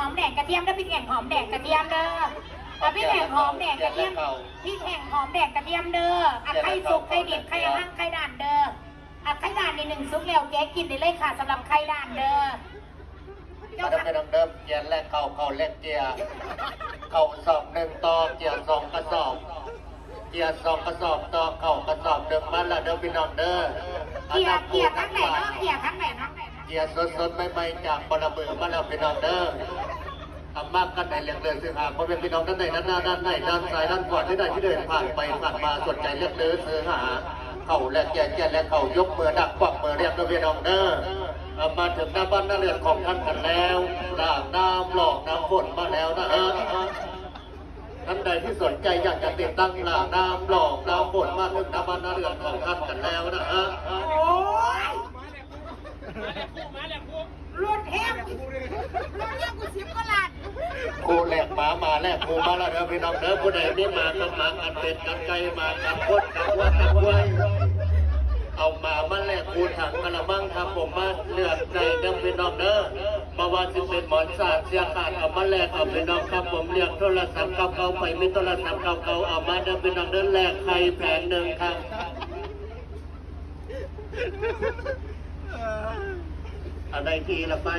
อมแดงกระเทียมแล้วพริกแห้งหอมแดงกระเทียมเด้อพริกแห้งหอมแดงกระเทียมพริกแห้งหอมแดงกระเทียมเด้อไข่สุกไข่ดิบไข่หั่งไข่ด่านเด้อไข่ด่านใน1ซุกแล้วแกกินได้เลยค่ะสำหรับไข่ด่านเด้อมาดำเดิมเกียร์แรกเก่าเล็กเกียร์เก่าสอบ1ต่อเกียร์2กระสอบเกียร์2กระสอบต่อเก่ากระสอบ1มันละเดิมพี่น้องเด้อเกียร์ทั้งไหนเนาะเกียร์ทั้งไหนเนาะเกียร์สดๆไม่จากบลมือมาแล้วพี่น้องเด้อทำมากกันไหนเลือกเดินซื้อหาเพราะเป็นพี่น้องด้านในด้านหน้าด้านในด้านซ้ายด้านขวาที่ใดที่เดินผ่านไปผ่านมาสนใจเลือกเดินซื้อหาเข่าและเกียร์และเข่ายกมือดักควักมือเรียกพี่น้องเด้อมาถึงหน้าบ้านหน้าเรือนของท่านกันแล้วด่างน้ำหลอกน้ำฝนมาแล้วนะท่านใดที่สนใจอยากจะติดตั้งหลากน้ำหลอกน้ำฝนมาถึงหน้าบ้านหน้าเรือนของท่านกันแล้วนะโอ้ยรถแห้งกู10 กว่าล้านกูแหลกหมาแหลกกูมาแล้วเด้อพี่น้องเด้อผู้ใดนี่มากันมากันเป็ดกันไก่มากันพดกันวัวกันวัวเอามาแลกคูถังกระมังครับผมมาเลือดใจเดิมพี่น้องเด้อมาว่าจะเป็นหมอนสาดเสียขาดเอามาแลกเอาพี่น้องครับผมเรียกโทรศัพท์เก่าๆไปมีโทรศัพท์เก่าๆเอามาเดิมพี่น้องเด้อแลกไข่แผง1ครับอะไรทีละไป